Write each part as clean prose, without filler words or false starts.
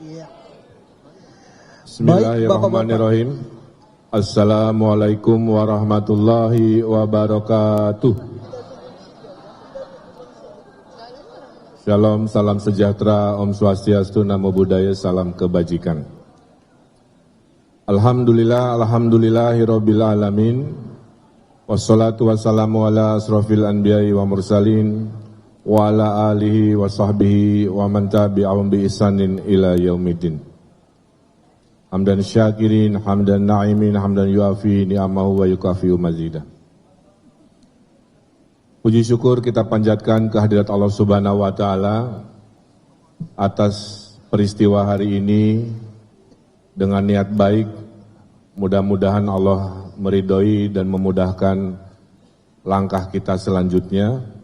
Iya. Bismillahirrahmanirrahim. Assalamualaikum warahmatullahi wabarakatuh. Shalom, salam sejahtera, Om Swastiastu, Namo Buddhaya, salam kebajikan. Alhamdulillahirabbil alamin. Wassalatu wassalamu ala asrofil anbiya'i wa mursalin wa ala alihi wa sahbihi wa man tabi'ahum bi ihsanin ila yaumiddin. Hamdan syakirin, hamdan na'imin, hamdan yuafi ni'amahu wa yukafi'u mazidah. Puji syukur kita panjatkan kehadirat Allah Subhanahu wa Ta'ala atas peristiwa hari ini dengan niat baik. Mudah-mudahan Allah meridhoi dan memudahkan langkah kita selanjutnya.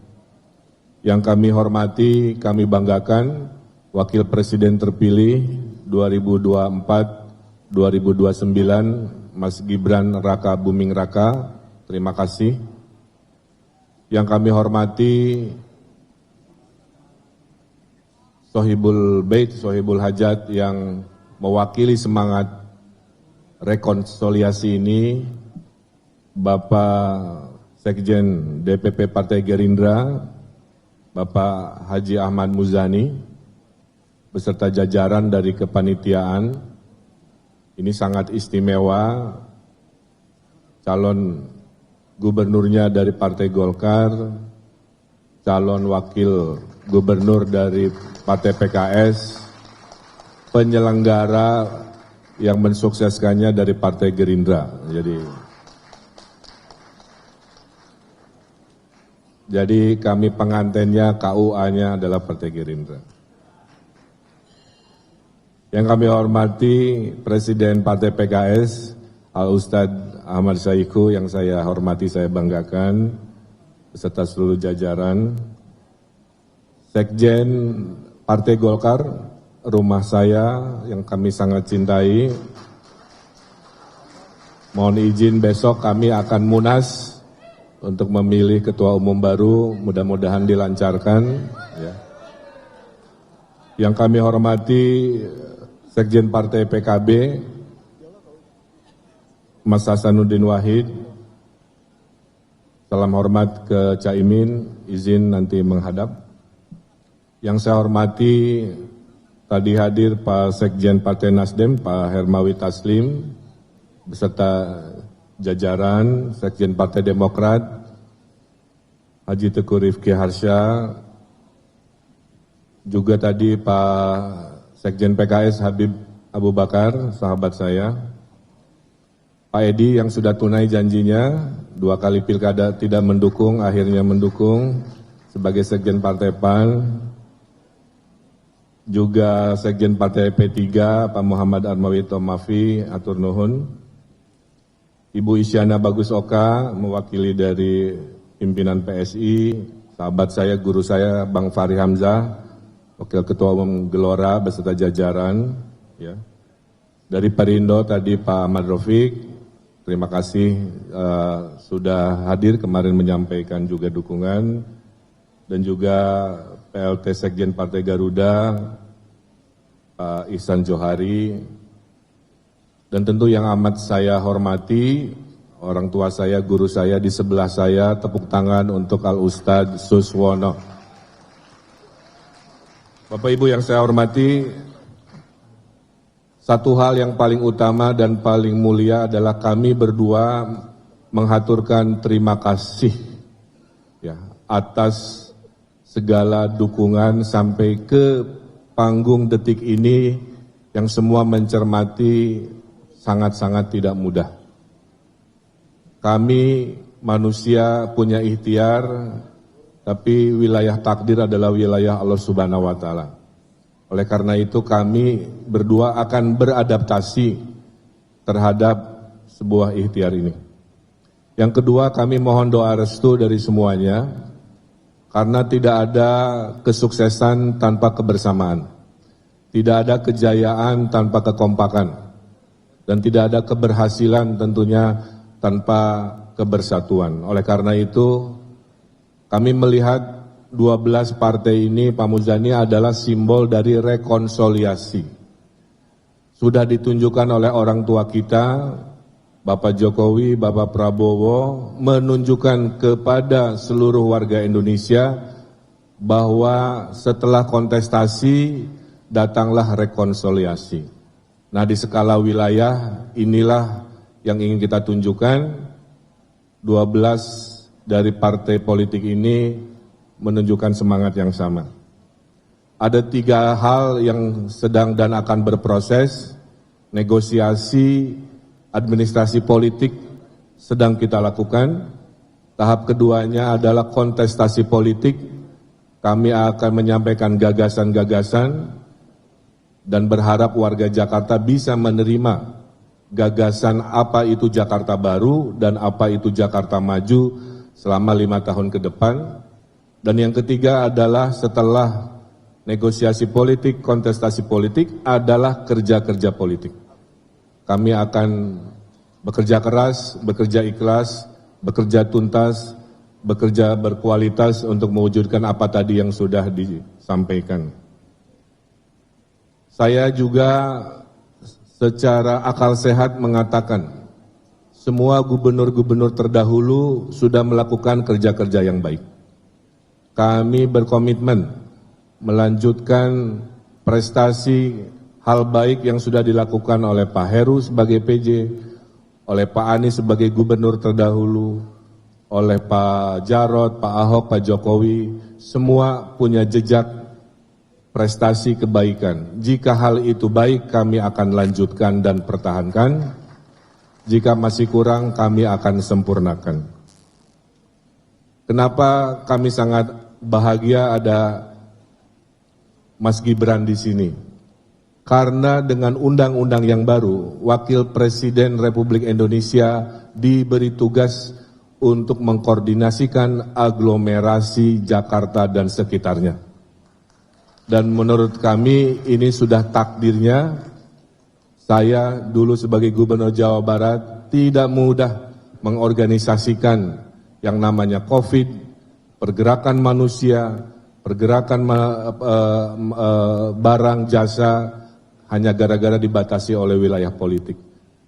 Yang kami hormati, kami banggakan Wakil Presiden terpilih 2024-2029 Mas Gibran Raka Buming Raka. Terima kasih. Yang kami hormati Sohibul Bait, Sohibul Hajat yang mewakili semangat rekonsiliasi ini, Bapak Sekjen DPP Partai Gerindra, Bapak Haji Ahmad Muzani, beserta jajaran dari kepanitiaan. Ini sangat istimewa, calon gubernurnya dari Partai Golkar, calon wakil gubernur dari Partai PKS, penyelenggara yang mensukseskannya dari Partai Gerindra. Jadi kami pengantennya, KUA-nya adalah Partai Gerindra. Yang kami hormati Presiden Partai PKS, Al-Ustadz Ahmad Saiku, yang saya hormati, saya banggakan, beserta seluruh jajaran. Sekjen Partai Golkar, rumah saya yang kami sangat cintai. Mohon izin besok kami akan munas untuk memilih ketua umum baru, mudah-mudahan dilancarkan. Ya. Yang kami hormati Sekjen Partai PKB, Mas Hasanuddin Wahid. Salam hormat ke Caimin, izin nanti menghadap. Yang saya hormati, tadi hadir Pak Sekjen Partai Nasdem, Pak Hermawi Taslim, beserta jajaran Sekjen Partai Demokrat, Haji Teguh Rifki Harsha, juga tadi Pak Sekjen PKS Habib Abu Bakar, sahabat saya, Pak Edi yang sudah tunai janjinya, 2 kali pilkada tidak mendukung, akhirnya mendukung sebagai Sekjen Partai PAN. Juga Sekjen Partai P3, Pak Muhammad Armawi Tomafi, atur nuhun. Ibu Isyana Bagus Oka, mewakili dari pimpinan PSI, sahabat saya, guru saya, Bang Fahri Hamzah, Wakil Ketua Umum Gelora, beserta jajaran. Ya. Dari Perindo tadi Pak Ahmad Rafiq, terima kasih sudah hadir kemarin menyampaikan juga dukungan, dan juga PLT Sekjen Partai Garuda, Pak Ihsan Johari, dan tentu yang amat saya hormati, orang tua saya, guru saya di sebelah saya, tepuk tangan untuk Al-Ustadz Suswono. Bapak Ibu yang saya hormati, satu hal yang paling utama dan paling mulia adalah kami berdua menghaturkan terima kasih ya, atas segala dukungan sampai ke panggung detik ini yang semua mencermati sangat-sangat tidak mudah. Kami manusia punya ikhtiar, tapi wilayah takdir adalah wilayah Allah Subhanahu wa Ta'ala. Oleh karena itu kami berdua akan beradaptasi terhadap sebuah ikhtiar ini. Yang kedua, kami mohon doa restu dari semuanya, karena tidak ada kesuksesan tanpa kebersamaan, tidak ada kejayaan tanpa kekompakan, dan tidak ada keberhasilan tentunya tanpa kebersatuan. Oleh karena itu, kami melihat 12 partai ini, Pak Muzani, adalah simbol dari rekonsiliasi. sudah ditunjukkan oleh orang tua kita, Bapak Jokowi, Bapak Prabowo, menunjukkan kepada seluruh warga Indonesia bahwa setelah kontestasi datanglah rekonsiliasi. Nah, di skala wilayah inilah yang ingin kita tunjukkan. 12 dari partai politik ini menunjukkan semangat yang sama. Ada 3 hal yang sedang dan akan berproses. Negosiasi administrasi politik sedang kita lakukan. Tahap keduanya adalah kontestasi politik. Kami akan menyampaikan gagasan-gagasan dan berharap warga Jakarta bisa menerima gagasan apa itu Jakarta baru dan apa itu Jakarta maju selama 5 tahun ke depan. Dan yang ketiga adalah setelah negosiasi politik, kontestasi politik adalah kerja-kerja politik. Kami akan bekerja keras, bekerja ikhlas, bekerja tuntas, bekerja berkualitas untuk mewujudkan apa tadi yang sudah disampaikan. Saya juga secara akal sehat mengatakan, semua gubernur-gubernur terdahulu sudah melakukan kerja-kerja yang baik. Kami berkomitmen melanjutkan prestasi hal baik yang sudah dilakukan oleh Pak Heru sebagai PJ, oleh Pak Anies sebagai gubernur terdahulu, oleh Pak Jarod, Pak Ahok, Pak Jokowi, semua punya jejak prestasi kebaikan. Jika hal itu baik, kami akan lanjutkan dan pertahankan. Jika masih kurang, kami akan sempurnakan. Kenapa kami sangat bahagia ada Mas Gibran di sini? Karena dengan undang-undang yang baru, Wakil Presiden Republik Indonesia diberi tugas untuk mengkoordinasikan aglomerasi Jakarta dan sekitarnya. Dan menurut kami ini sudah takdirnya. Saya dulu sebagai Gubernur Jawa Barat tidak mudah mengorganisasikan yang namanya COVID, pergerakan manusia, pergerakan barang, jasa, hanya gara-gara dibatasi oleh wilayah politik.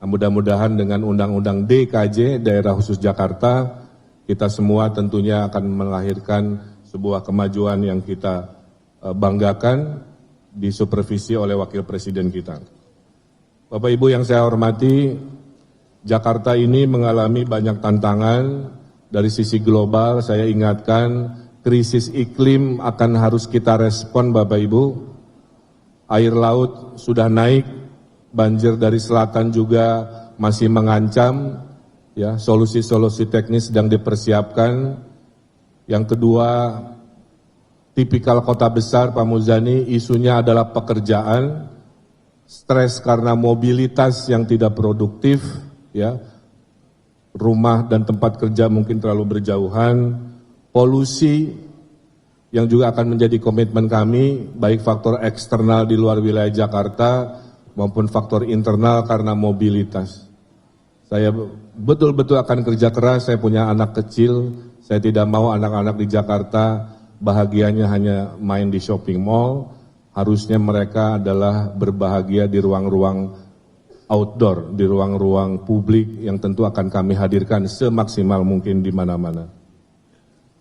Nah, mudah-mudahan dengan Undang-Undang DKJ, Daerah Khusus Jakarta, kita semua tentunya akan melahirkan sebuah kemajuan yang kita banggakan, disupervisi oleh Wakil Presiden kita. Bapak Ibu yang saya hormati, Jakarta ini mengalami banyak tantangan dari sisi global. Saya ingatkan, krisis iklim akan harus kita respon Bapak Ibu. Air laut sudah naik, banjir dari selatan juga masih mengancam, ya, solusi-solusi teknis sedang dipersiapkan. Yang kedua, tipikal kota besar, Pak Muzani, isunya adalah pekerjaan, stres karena mobilitas yang tidak produktif, ya, rumah dan tempat kerja mungkin terlalu berjauhan, polusi yang juga akan menjadi komitmen kami, baik faktor eksternal di luar wilayah Jakarta maupun faktor internal karena mobilitas. Saya betul-betul akan kerja keras, saya punya anak kecil, saya tidak mau anak-anak di Jakarta bahagianya hanya main di shopping mall, harusnya mereka adalah berbahagia di ruang-ruang outdoor, di ruang-ruang publik yang tentu akan kami hadirkan semaksimal mungkin di mana-mana.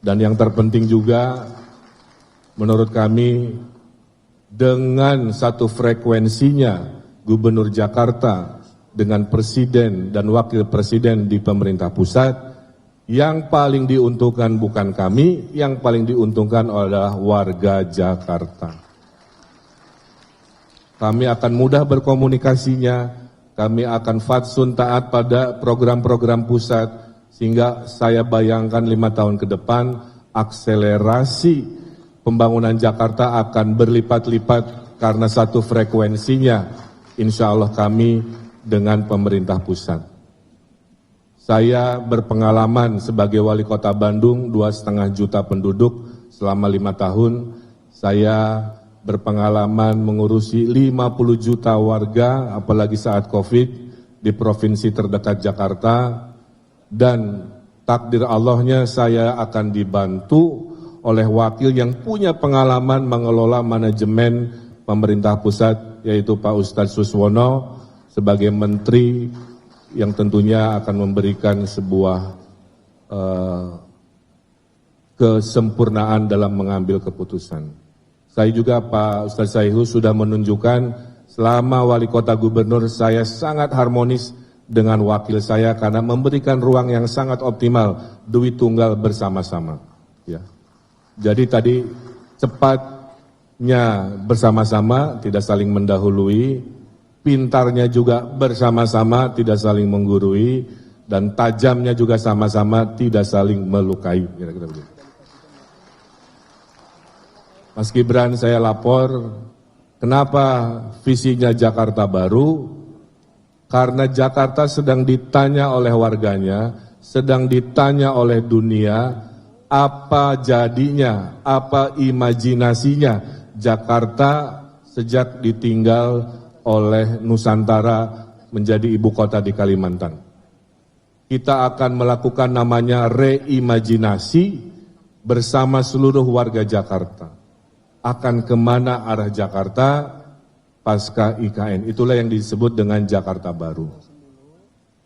Dan yang terpenting juga, menurut kami, dengan satu frekuensinya Gubernur Jakarta dengan Presiden dan Wakil Presiden di pemerintah pusat, yang paling diuntungkan bukan kami, yang paling diuntungkan adalah warga Jakarta. Kami akan mudah berkomunikasinya, kami akan fatsun taat pada program-program pusat, sehingga saya bayangkan 5 tahun ke depan, akselerasi pembangunan Jakarta akan berlipat-lipat karena satu frekuensinya, insya Allah kami dengan pemerintah pusat. Saya berpengalaman sebagai wali kota Bandung, 2,5 juta penduduk selama 5 tahun. Saya berpengalaman mengurusi 50 juta warga, apalagi saat COVID, di provinsi terdekat Jakarta. Dan takdir Allahnya saya akan dibantu oleh wakil yang punya pengalaman mengelola manajemen pemerintah pusat yaitu Pak Ustadz Suswono sebagai Menteri yang tentunya akan memberikan sebuah kesempurnaan dalam mengambil keputusan. Saya juga Pak Ustadz Saihu sudah menunjukkan selama wali kota gubernur saya sangat harmonis dengan wakil saya karena memberikan ruang yang sangat optimal duit tunggal bersama-sama. Ya. Jadi tadi cepatnya bersama-sama, tidak saling mendahului, pintarnya juga bersama-sama, tidak saling menggurui, dan tajamnya juga sama-sama, tidak saling melukai. Kira-kira begitu. Mas Gibran, saya lapor, kenapa visinya Jakarta Baru? Karena Jakarta sedang ditanya oleh warganya, sedang ditanya oleh dunia, apa jadinya, apa imajinasinya Jakarta sejak ditinggal oleh Nusantara menjadi ibu kota di Kalimantan. Kita akan melakukan namanya reimajinasi bersama seluruh warga Jakarta. Akan kemana arah Jakarta pasca IKN. Itulah yang disebut dengan Jakarta Baru.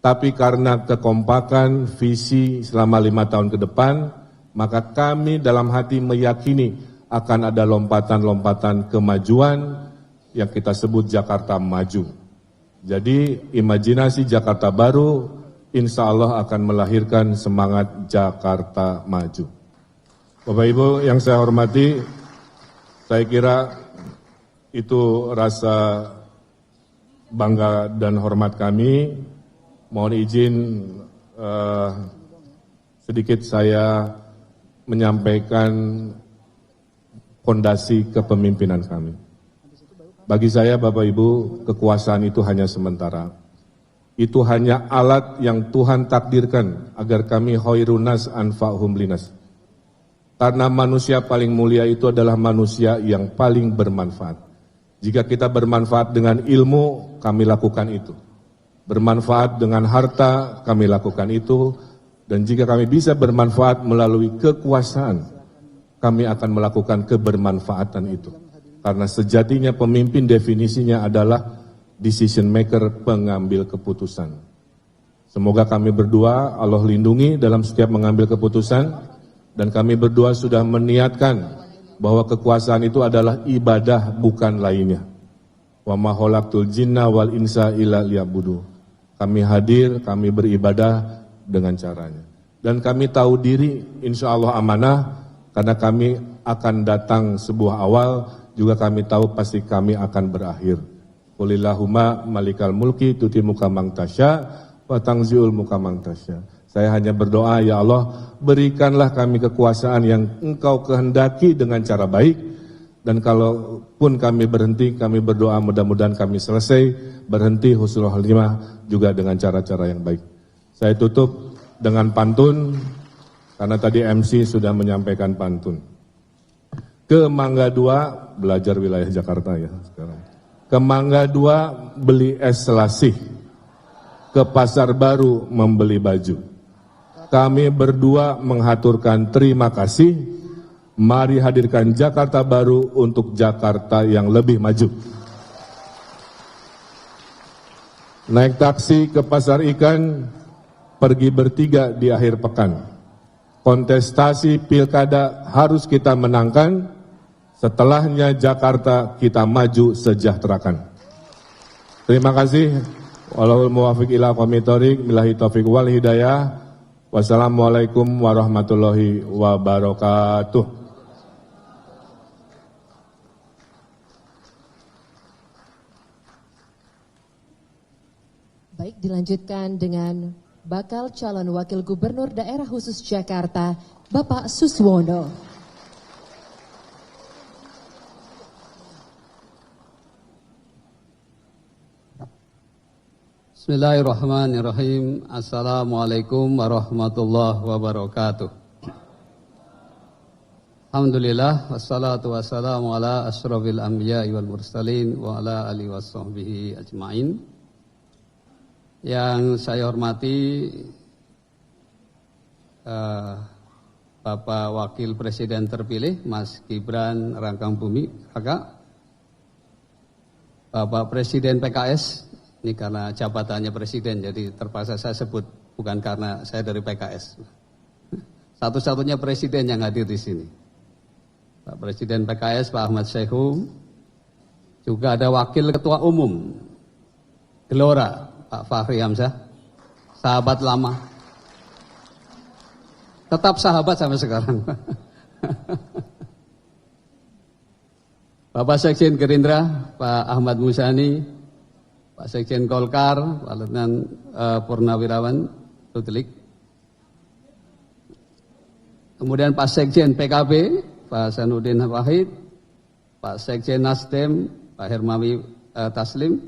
Tapi karena kekompakan visi selama 5 tahun ke depan, maka kami dalam hati meyakini akan ada lompatan-lompatan kemajuan yang kita sebut Jakarta Maju. Jadi imajinasi Jakarta Baru insya Allah akan melahirkan semangat Jakarta Maju. Bapak Ibu yang saya hormati, saya kira itu rasa bangga dan hormat kami. Mohon izin sedikit saya menyampaikan fondasi kepemimpinan kami. Bagi saya Bapak Ibu, kekuasaan itu hanya sementara. Itu hanya alat yang Tuhan takdirkan agar kami khairun nas anfa'hum linas. Karena manusia paling mulia itu adalah manusia yang paling bermanfaat. Jika kita bermanfaat dengan ilmu, kami lakukan itu. Bermanfaat dengan harta, kami lakukan itu. Dan jika kami bisa bermanfaat melalui kekuasaan, kami akan melakukan kebermanfaatan itu. Karena sejatinya pemimpin definisinya adalah decision maker, pengambil keputusan. Semoga kami berdua Allah lindungi dalam setiap mengambil keputusan. Dan kami berdua sudah meniatkan bahwa kekuasaan itu adalah ibadah bukan lainnya. Wa ma khalaqtul jinna wal insa illa liya'budu. Kami hadir, kami beribadah dengan caranya. Dan kami tahu diri insya Allah amanah karena kami akan datang sebuah awal, juga kami tahu pasti kami akan berakhir. Qulillahumma malikal mulki tuti muka mang tasya wa tangziul muka mang tasya. Saya hanya berdoa, ya Allah, berikanlah kami kekuasaan yang Engkau kehendaki dengan cara baik. Dan kalaupun kami berhenti, kami berdoa mudah-mudahan kami selesai, berhenti husnul khatimah juga dengan cara-cara yang baik. Saya tutup dengan pantun, karena tadi MC sudah menyampaikan pantun. Ke Mangga 2, belajar wilayah Jakarta ya sekarang. Ke Mangga 2, beli es selasih. Ke Pasar Baru, membeli baju. Kami berdua menghaturkan terima kasih. Mari hadirkan Jakarta Baru untuk Jakarta yang lebih maju. Naik taksi ke pasar ikan, pergi bertiga di akhir pekan. Kontestasi pilkada harus kita menangkan, setelahnya Jakarta kita maju sejahterakan. Terima kasih. Wallahul muwaffiq ila aqwamit thoriq, billahi taufiq wal hidayah. Wassalamualaikum warahmatullahi wabarakatuh. Baik, dilanjutkan dengan bakal calon wakil gubernur daerah khusus Jakarta, Bapak Suswono. Bismillahirrahmanirrahim. Assalamualaikum warahmatullahi wabarakatuh. Alhamdulillah, wassalatu wassalamu ala asyrafil anbiya'i wal mursalin wa ala alihi washabbihi ajmain. Yang saya hormati Bapak Wakil Presiden terpilih Mas Gibran Rakabuming Raka, Bapak Presiden PKS, ini karena jabatannya Presiden, jadi terpaksa saya sebut, bukan karena saya dari PKS. Satu-satunya Presiden yang hadir di sini. Pak Presiden PKS, Pak Ahmad Saihu, juga ada Wakil Ketua Umum Gelora, Pak Fahri Hamzah, sahabat lama. Tetap sahabat sampai sekarang. Bapak Sekjen Gerindra, Pak Ahmad Muzani, Pak Sekjen Golkar, Pak Letnan Purnawirawan Ludwig. Kemudian Pak Sekjen PKB, Pak Sanudin Wahid, Pak Sekjen Nasdem, Pak Hermawi Taslim,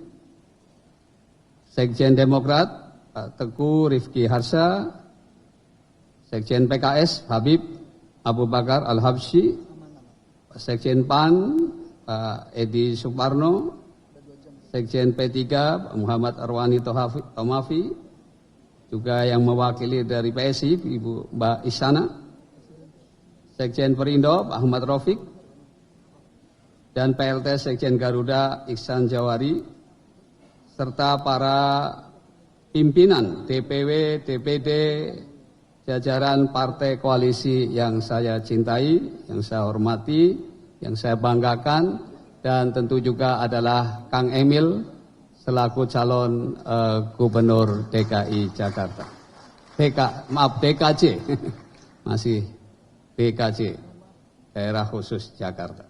Sekjen Demokrat, Pak Teguh Rifki Harsha, Sekjen PKS, Habib Abu Bakar Al-Habsyi, Pak Sekjen PAN, Pak Edi Suparno, Sekjen P3, Pak Muhammad Arwani Tomafi, juga yang mewakili dari PSI, Ibu Mbak Isyana, Sekjen Perindo, Pak Ahmad Rafiq, dan PLT Sekjen Garuda Iksan Jawari, serta para pimpinan DPW, DPD, jajaran partai koalisi yang saya cintai, yang saya hormati, yang saya banggakan, dan tentu juga adalah Kang Emil selaku calon Gubernur DKI Jakarta. DKJ, masih DKJ, Daerah Khusus Jakarta.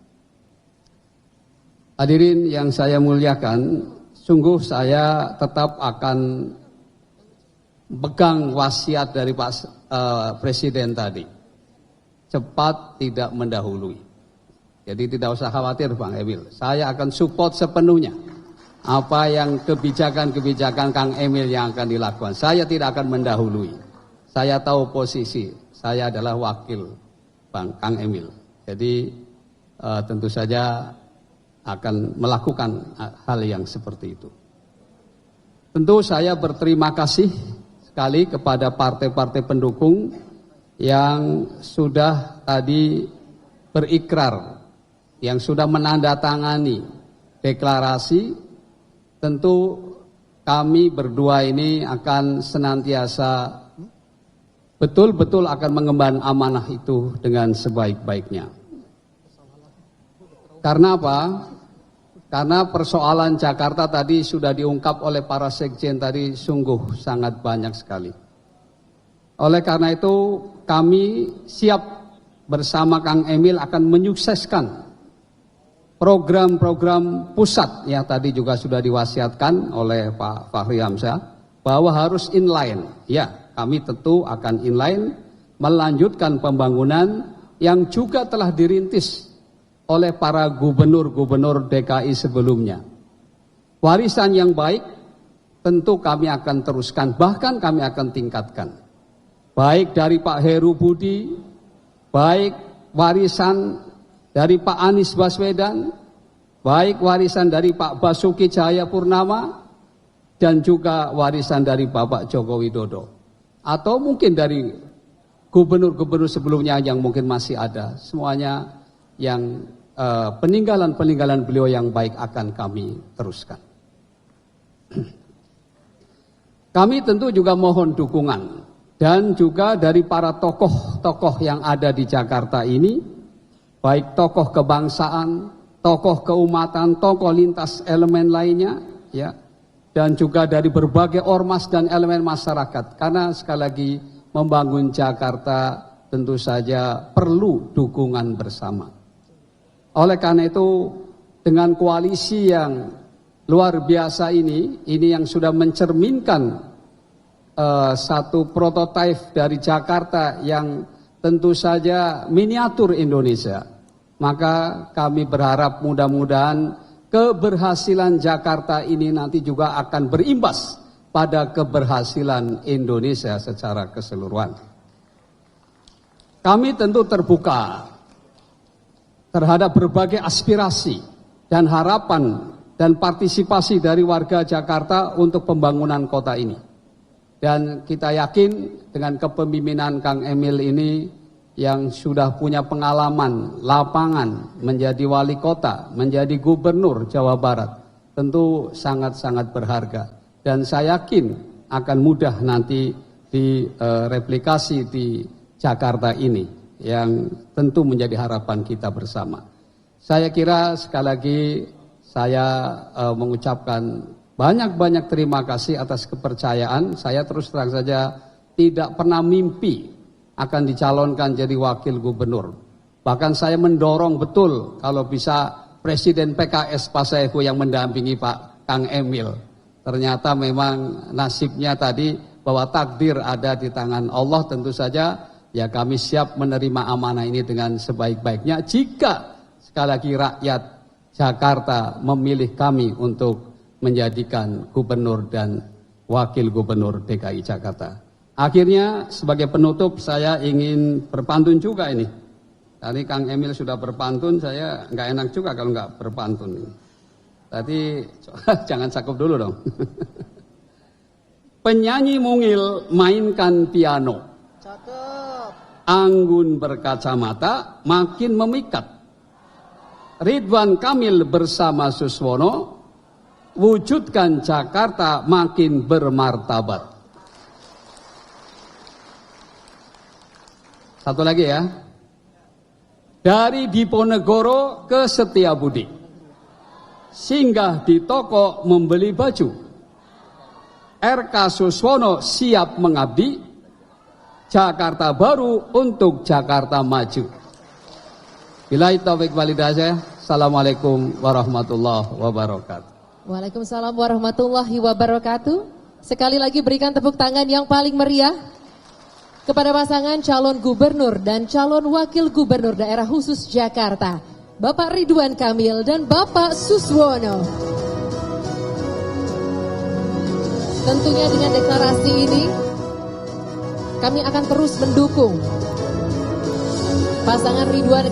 Hadirin yang saya muliakan, sungguh saya tetap akan pegang wasiat dari Pak Presiden tadi, cepat tidak mendahului. Jadi tidak usah khawatir Bang Emil, saya akan support sepenuhnya apa yang kebijakan-kebijakan Kang Emil yang akan dilakukan. Saya tidak akan mendahului, saya tahu posisi, saya adalah wakil Bang Kang Emil. Jadi tentu saja akan melakukan hal yang seperti itu. Tentu saya berterima kasih sekali kepada partai-partai pendukung yang sudah tadi berikrar, yang sudah menandatangani deklarasi. Tentu kami berdua ini akan senantiasa betul-betul akan mengemban amanah itu dengan sebaik-baiknya. Karena apa? Karena persoalan Jakarta tadi sudah diungkap oleh para sekjen tadi sungguh sangat banyak sekali. Oleh karena itu kami siap bersama Kang Emil akan menyukseskan program-program pusat yang tadi juga sudah diwasiatkan oleh Pak Fahri Hamzah bahwa harus inline. Ya, kami tentu akan inline melanjutkan pembangunan yang juga telah dirintis oleh para gubernur-gubernur DKI sebelumnya. Warisan yang baik tentu kami akan teruskan, bahkan kami akan tingkatkan. Baik dari Pak Heru Budi, baik warisan dari Pak Anies Baswedan, baik warisan dari Pak Basuki Cahayapurnama, dan juga warisan dari Bapak Joko Widodo. Atau mungkin dari gubernur-gubernur sebelumnya yang mungkin masih ada. Semuanya yang peninggalan-peninggalan beliau yang baik akan kami teruskan. Kami tentu juga mohon dukungan dan juga dari para tokoh-tokoh yang ada di Jakarta ini, baik tokoh kebangsaan, tokoh keumatan, tokoh lintas elemen lainnya, ya, dan juga dari berbagai ormas dan elemen masyarakat. Karena sekali lagi membangun Jakarta tentu saja perlu dukungan bersama. Oleh karena itu dengan koalisi yang luar biasa ini yang sudah mencerminkan satu prototipe dari Jakarta yang tentu saja miniatur Indonesia, maka kami berharap mudah-mudahan keberhasilan Jakarta ini nanti juga akan berimbas pada keberhasilan Indonesia secara keseluruhan. Kami tentu terbuka terhadap berbagai aspirasi dan harapan dan partisipasi dari warga Jakarta untuk pembangunan kota ini. Dan kita yakin dengan kepemimpinan Kang Emil ini yang sudah punya pengalaman lapangan menjadi wali kota, menjadi gubernur Jawa Barat, tentu sangat-sangat berharga. Dan saya yakin akan mudah nanti direplikasi di Jakarta ini, yang tentu menjadi harapan kita bersama. Saya kira sekali lagi saya mengucapkan banyak-banyak terima kasih atas kepercayaan. Saya terus terang saja tidak pernah mimpi akan dicalonkan jadi wakil gubernur. Bahkan saya mendorong betul kalau bisa Presiden PKS Pak Saiful yang mendampingi Pak Kang Emil. Ternyata memang nasibnya tadi bahwa takdir ada di tangan Allah, tentu saja ya kami siap menerima amanah ini dengan sebaik-baiknya jika sekali lagi rakyat Jakarta memilih kami untuk menjadikan gubernur dan wakil gubernur DKI Jakarta. Akhirnya sebagai penutup saya ingin berpantun juga ini. Tadi Kang Emil sudah berpantun, saya nggak enak juga kalau nggak berpantun. Tadi jangan cakep dulu dong. Penyanyi mungil mainkan piano. Cakep. Anggun berkacamata makin memikat. Ridwan Kamil bersama Suswono wujudkan Jakarta makin bermartabat. Satu lagi ya. Dari Diponegoro ke Setiabudi. Singgah di toko membeli baju. RK Suswono siap mengabdi. Jakarta baru untuk Jakarta maju. Billahi taufiq wal hidayah. Assalamualaikum warahmatullahi wabarakatuh. Waalaikumsalam warahmatullahi wabarakatuh. Sekali lagi berikan tepuk tangan yang paling meriah kepada pasangan calon gubernur dan calon wakil gubernur daerah khusus Jakarta, Bapak Ridwan Kamil dan Bapak Suswono. Tentunya dengan deklarasi ini kami akan terus mendukung pasangan Ridwan